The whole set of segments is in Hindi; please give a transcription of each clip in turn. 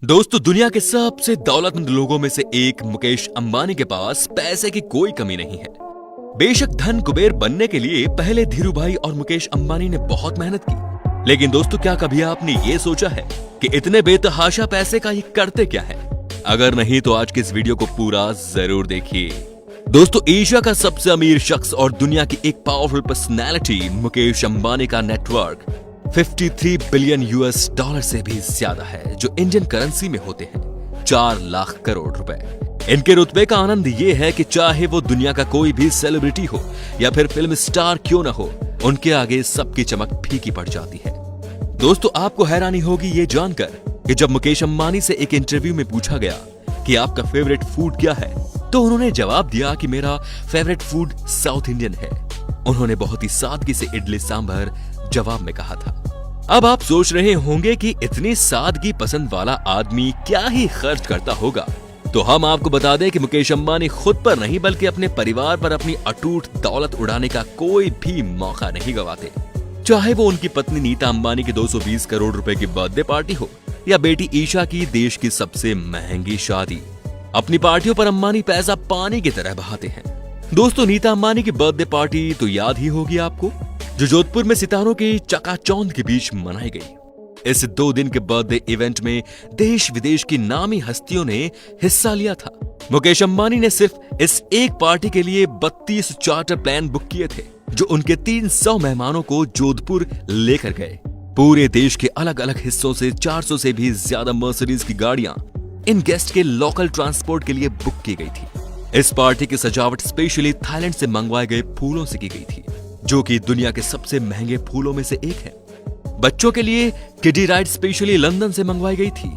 दोस्तों, दुनिया के सबसे दौलतमंद लोगों में से एक मुकेश अंबानी के पास पैसे की कोई कमी नहीं है। बेशक धन कुबेर बनने के लिए पहले धीरू भाई और मुकेश अंबानी ने बहुत मेहनत की, लेकिन दोस्तों क्या कभी आपने ये सोचा है कि इतने बेतहाशा पैसे का ये करते क्या है? अगर नहीं तो आज के इस वीडियो को पूरा जरूर देखिए। दोस्तों, एशिया का सबसे अमीर शख्स और दुनिया की एक पावरफुल पर्सनैलिटी मुकेश अंबानी का नेटवर्क 53 बिलियन यूएस डॉलर से भी ज्यादा है, जो इंडियन करेंसी में होते हैं 4 लाख करोड़ रुपए। इनके रुतबे का आनंद ये है कि चाहे वो दुनिया का कोई भी सेलिब्रिटी हो या फिर फिल्म स्टार क्यों ना हो, उनके आगे सबकी चमक फीकी पड़ जाती है। दोस्तों, आपको हैरानी होगी ये जानकर कि जब मुकेश अंबानी से एक इंटरव्यू में पूछा गया कि आपका फेवरेट फूड क्या है, तो उन्होंने जवाब दिया कि मेरा फेवरेट फूड साउथ इंडियन है। उन्होंने बहुत ही सादगी से इडली सांभर जवाब में कहा था। अब आप सोच रहे होंगे कि इतनी सादगी पसंद वाला आदमी क्या ही खर्च करता होगा, तो हम आपको बता दें कि मुकेश अंबानी खुद पर नहीं बल्कि अपने परिवार पर अपनी अटूट दौलत उड़ाने का कोई भी मौका नहीं गवाते। चाहे वो उनकी पत्नी नीता अंबानी की 220 करोड़ रुपए की बर्थडे पार्टी हो या बेटी ईशा की देश की सबसे महंगी शादी, अपनी पार्टियों पर अंबानी पैसा पानी की तरह बहाते हैं। दोस्तों, नीता अंबानी की बर्थडे पार्टी तो याद ही होगी आपको, जो जोधपुर में सितारों की चकाचौंध के बीच मनाई गई। इस 2 दिन के बर्थडे इवेंट में देश विदेश की नामी हस्तियों ने हिस्सा लिया था। मुकेश अंबानी ने सिर्फ इस एक पार्टी के लिए 32 चार्टर प्लेन बुक किए थे, जो उनके 300 मेहमानों को जोधपुर लेकर गए। पूरे देश के अलग अलग हिस्सों से 400 से भी ज्यादा मर्सिडीज की गाड़ियां इन गेस्ट के लोकल ट्रांसपोर्ट के लिए बुक की गई थी। इस पार्टी की सजावट स्पेशली थाईलैंड से मंगवाए गए फूलों से की गई थी, जो कि दुनिया के सबसे महंगे फूलों में से एक है। बच्चों के लिए किडी राइड स्पेशली लंदन से मंगवाई गई थी।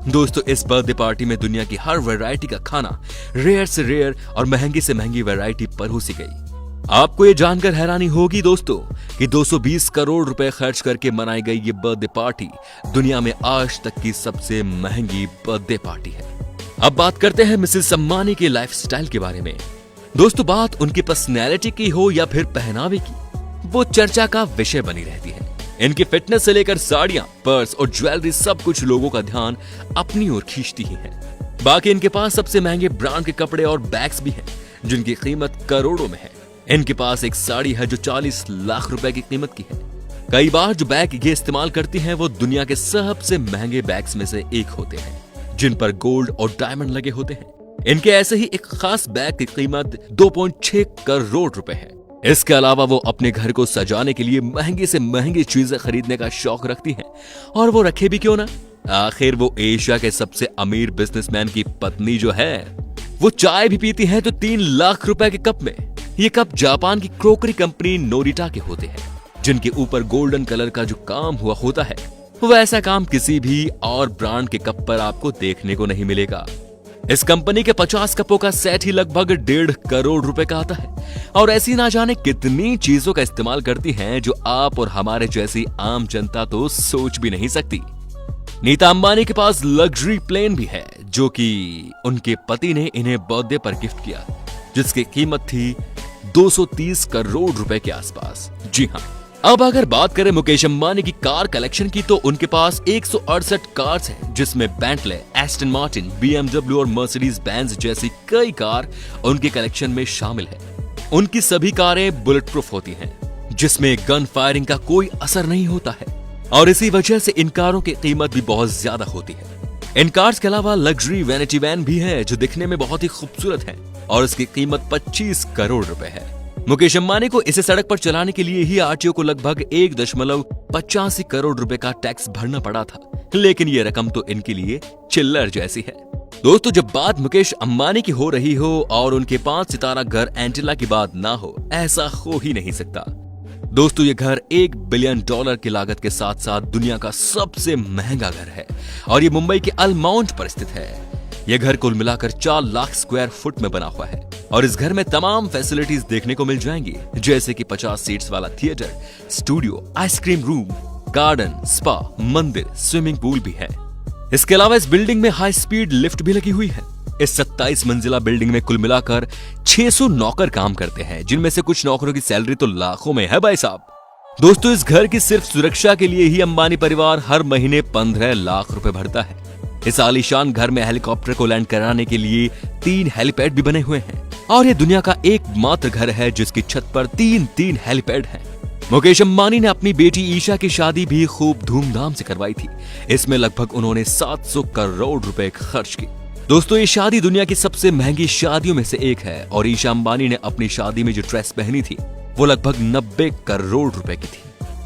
दोस्तों, इस बर्थडे पार्टी में दुनिया की हर वैरायटी का खाना रेयर से रेयर और महंगी से महंगी वैरायटी परोसी गई। आपको ये जानकर हैरानी होगी दोस्तों कि 220 करोड़ रुपए खर्च करके मनाई गई ये बर्थडे पार्टी दुनिया में आज तक की सबसे महंगी बर्थडे पार्टी है। अब बात करते हैं मिसेस अंबानी के लाइफस्टाइल के बारे में। दोस्तों, बात उनकी पर्सनैलिटी की हो या फिर पहनावे की, वो चर्चा का विषय बनी रहती है। इनकी फिटनेस से लेकर साड़ियां, पर्स और ज्वेलरी सब कुछ लोगों का ध्यान अपनी ओर खींचती ही है। बाकी इनके पास सबसे महंगे ब्रांड के कपड़े और बैग्स भी हैं, जिनकी कीमत करोड़ों में है। इनके पास एक साड़ी है जो 40 लाख रुपए की कीमत की है। कई बार जो बैग ये इस्तेमाल करती हैं वो दुनिया के सबसे महंगे बैग्स में से एक होते हैं, जिन पर गोल्ड और डायमंड लगे होते हैं। इनके ऐसे ही एक खास बैग की कीमत 2.6 करोड़ रुपए है। इसके अलावा वो अपने घर को सजाने के लिए महंगी से महंगी चीजें खरीदने का शौक रखती हैं, और वो रखे भी क्यों ना। आखिर वो एशिया के सबसे अमीर बिजनेसमैन की पत्नी जो है, वो चाय भी पीती है तो 3 लाख रुपए के कप में। ये कप जापान की क्रोकरी कंपनी नोरिटा के होते हैं, जिनके ऊपर गोल्डन कलर का जो काम हुआ होता है, वैसा काम किसी भी और ब्रांड के कप पर आपको देखने को नहीं मिलेगा। इस कंपनी के 50 कपों का सेट ही लगभग 1.5 करोड़ रुपए का आता है, और ऐसी ना जाने कितनी चीजों का इस्तेमाल करती हैं जो आप और हमारे जैसी आम जनता तो सोच भी नहीं सकती। नीता अंबानी के पास लग्जरी प्लेन भी है, जो कि उनके पति ने इन्हें बर्थडे पर गिफ्ट किया, जिसकी कीमत थी 230 करोड़ रुपए के आसपास। जी हाँ, अब अगर बात करें मुकेश अंबानी की कार कलेक्शन की, तो उनके पास 168 कार्स हैं, जिसमें बेंटले, एस्टन मार्टिन, BMW और मर्सिडीज बेंज जैसी कई कार उनके कलेक्शन में शामिल है। उनकी सभी कारें बुलेट प्रूफ होती हैं, जिसमें गन फायरिंग का कोई असर नहीं होता है, और इसी वजह से इन कारों की कीमत भी बहुत ज्यादा होती है। इन कार्स के अलावा लग्जरी वैनिटी वैन भी है, जो दिखने में बहुत ही खूबसूरत है, और इसकी कीमत 25 करोड़ रुपए है। मुकेश अंबानी को इसे सड़क पर चलाने के लिए ही आरटीओ को लगभग 1.85 करोड़ रुपए का टैक्स भरना पड़ा था, लेकिन ये रकम तो इनके लिए चिल्लर जैसी है। दोस्तों, जब बात मुकेश अंबानी की हो रही हो और उनके 5 सितारा घर एंटिला की बात ना हो, ऐसा हो ही नहीं सकता। दोस्तों, ये घर $1 बिलियन की लागत के साथ साथ दुनिया का सबसे महंगा घर है, और ये मुंबई के अल माउंट पर स्थित है। यह घर कुल मिलाकर 4 लाख स्क्वायर फुट में बना हुआ है, और इस घर में तमाम फैसिलिटीज देखने को मिल जाएंगी, जैसे कि 50 सीट्स वाला theatre, studio, ice cream room, garden, spa, मंदिर, स्विमिंग पूल भी है। इसके अलावा इस बिल्डिंग में हाई स्पीड लिफ्ट भी लगी हुई है। इस 27 मंजिला बिल्डिंग में कुल मिलाकर 600 नौकर काम करते हैं, जिनमें से कुछ नौकरों की सैलरी तो लाखों में है भाई साहब। दोस्तों, इस घर की सिर्फ सुरक्षा के लिए ही अंबानी परिवार हर महीने 15 लाख रुपए भरता है। इस आलीशान घर में हेलीकॉप्टर को लैंड कराने के लिए 3 हेलीपैड भी बने हुए हैं और ये दुनिया का एकमात्र घर है जिसकी छत पर 3 हेलीपैड हैं। मुकेश अंबानी ने अपनी बेटी ईशा की शादी भी खूब धूमधाम से करवाई थी। इसमें लगभग उन्होंने 700 करोड़ रुपए खर्च किए। दोस्तों, ये शादी दुनिया की सबसे महंगी शादियों में से एक है और ईशा अंबानी ने अपनी शादी में जो ड्रेस पहनी थी वो लगभग 90 करोड़ रुपए की थी,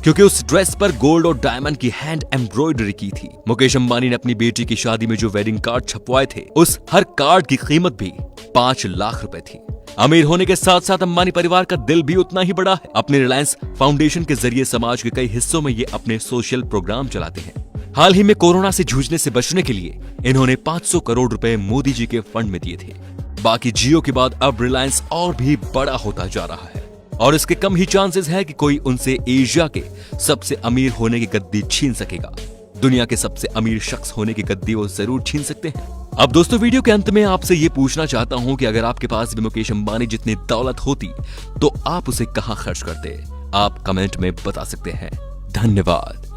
क्योंकि उस ड्रेस पर गोल्ड और डायमंड की हैंड एम्ब्रॉयडरी की थी। मुकेश अंबानी ने अपनी बेटी की शादी में जो वेडिंग कार्ड छपवाए थे उस हर कार्ड की कीमत भी 5 लाख रुपए थी। अमीर होने के साथ साथ अंबानी परिवार का दिल भी उतना ही बड़ा है। अपने रिलायंस फाउंडेशन के जरिए समाज के कई हिस्सों में ये अपने सोशल प्रोग्राम चलाते हैं। हाल ही में कोरोना से जूझने से बचने के लिए इन्होंने 500 करोड़ रुपए मोदी जी के फंड में दिए थे। बाकी जियो के बाद अब रिलायंस और भी बड़ा होता जा रहा है और इसके कम ही चांसेस है कि कोई उनसे एशिया के सबसे अमीर होने की गद्दी छीन सकेगा। दुनिया के सबसे अमीर शख्स होने की गद्दी वो जरूर छीन सकते हैं। अब दोस्तों, वीडियो के अंत में आपसे ये पूछना चाहता हूं कि अगर आपके पास भी मुकेश अंबानी जितनी दौलत होती तो आप उसे कहां खर्च करते? आप कमेंट में बता सकते हैं। धन्यवाद।